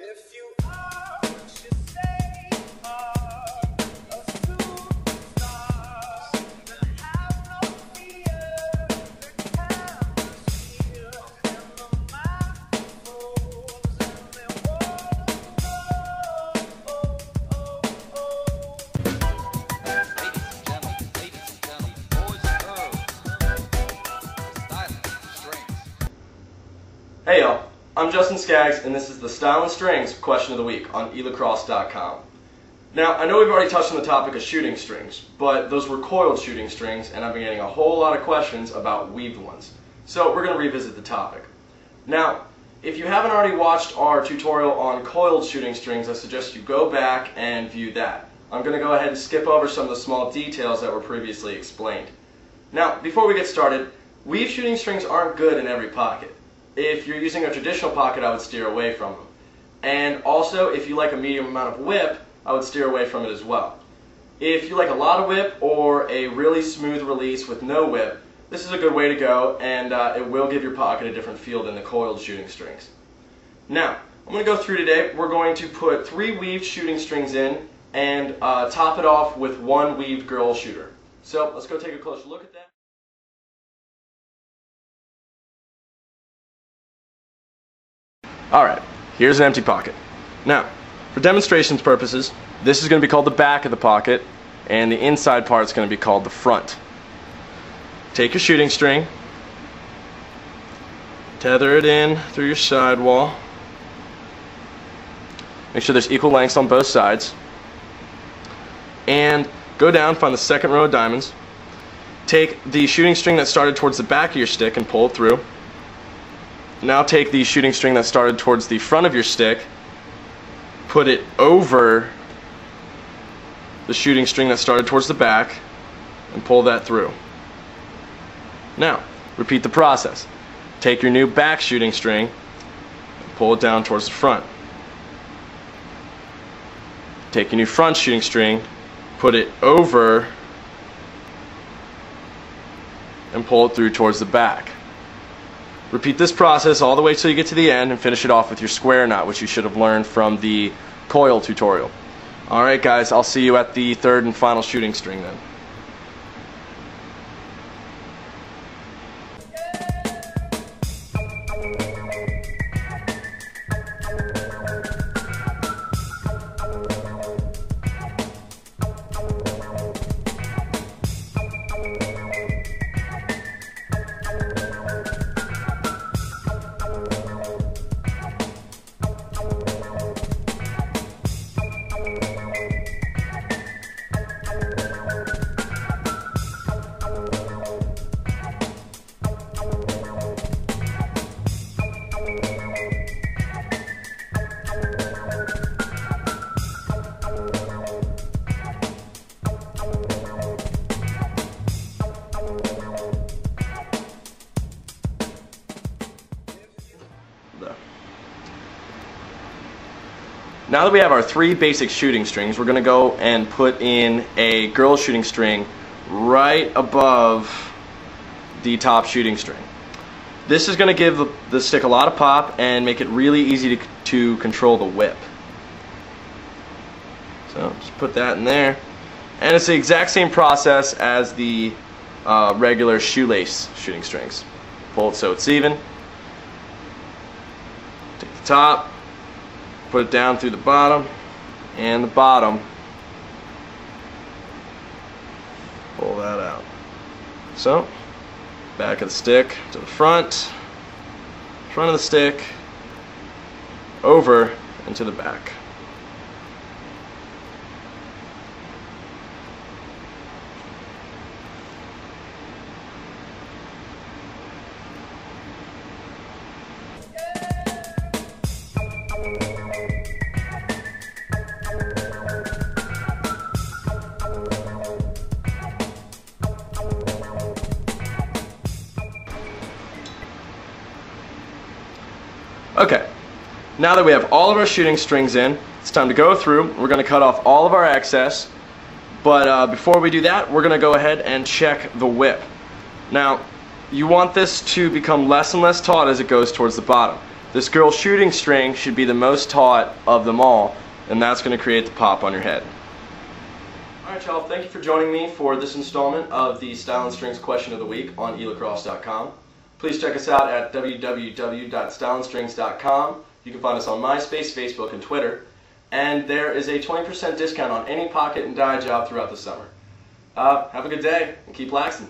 If you are what you say you are, a superstar, then have no fear. The cameras here and the microphones, and they wanna know. Ladies and gentlemen, boys and girls, styling strings. Hey y'all, I'm Justin Skaggs, and this is the Style and Strings question of the week on E-Lacrosse.com. Now, I know we've already touched on the topic of shooting strings, but those were coiled shooting strings, and I've been getting a whole lot of questions about weaved ones. So we're going to revisit the topic. Now, if you haven't already watched our tutorial on coiled shooting strings, I suggest you go back and view that. I'm going to go ahead and skip over some of the small details that were previously explained. Now, before we get started, weaved shooting strings aren't good in every pocket. If you're using a traditional pocket, I would steer away from them. And also, if you like a medium amount of whip, I would steer away from it as well. If you like a lot of whip or a really smooth release with no whip, this is a good way to go, and it will give your pocket a different feel than the coiled shooting strings. Now, I'm going to go through today. We're going to put 3 weaved shooting strings in and top it off with 1 weaved girl shooter. So let's go take a closer look at that. Alright, here's an empty pocket. Now, for demonstrations purposes, this is going to be called the back of the pocket, and the inside part is going to be called the front. Take your shooting string, tether it in through your sidewall. Make sure there's equal lengths on both sides. And go down, find the second row of diamonds. Take the shooting string that started towards the back of your stick and pull it through. Now take the shooting string that started towards the front of your stick, put it over the shooting string that started towards the back, and pull that through. Now, repeat the process. Take your new back shooting string and pull it down towards the front. Take your new front shooting string, put it over, and pull it through towards the back. Repeat this process all the way till you get to the end and finish it off with your square knot, which you should have learned from the coil tutorial. Alright guys, I'll see you at the third and final shooting string then. Now that we have our 3 basic shooting strings, we're going to go and put in a girl shooting string right above the top shooting string. This is going to give the stick a lot of pop and make it really easy to control the whip. So just put that in there. And it's the exact same process as the regular shoelace shooting strings. Pull it so it's even. Take the top. Put it down through the bottom and the bottom. Pull that out. So, back of the stick to the front, front of the stick, over and to the back. Okay, now that we have all of our shooting strings in, it's time to go through. We're going to cut off all of our excess, but before we do that, we're going to go ahead and check the whip. Now, you want this to become less and less taut as it goes towards the bottom. This girl's shooting string should be the most taut of them all, and that's going to create the pop on your head. Alright y'all, thank you for joining me for this installment of the Style and Strings Question of the Week on E-Lacrosse.com. Please check us out at www.styleandstrings.com. You can find us on MySpace, Facebook, and Twitter. And there is a 20% discount on any pocket and die job throughout the summer. Have a good day and keep laxing.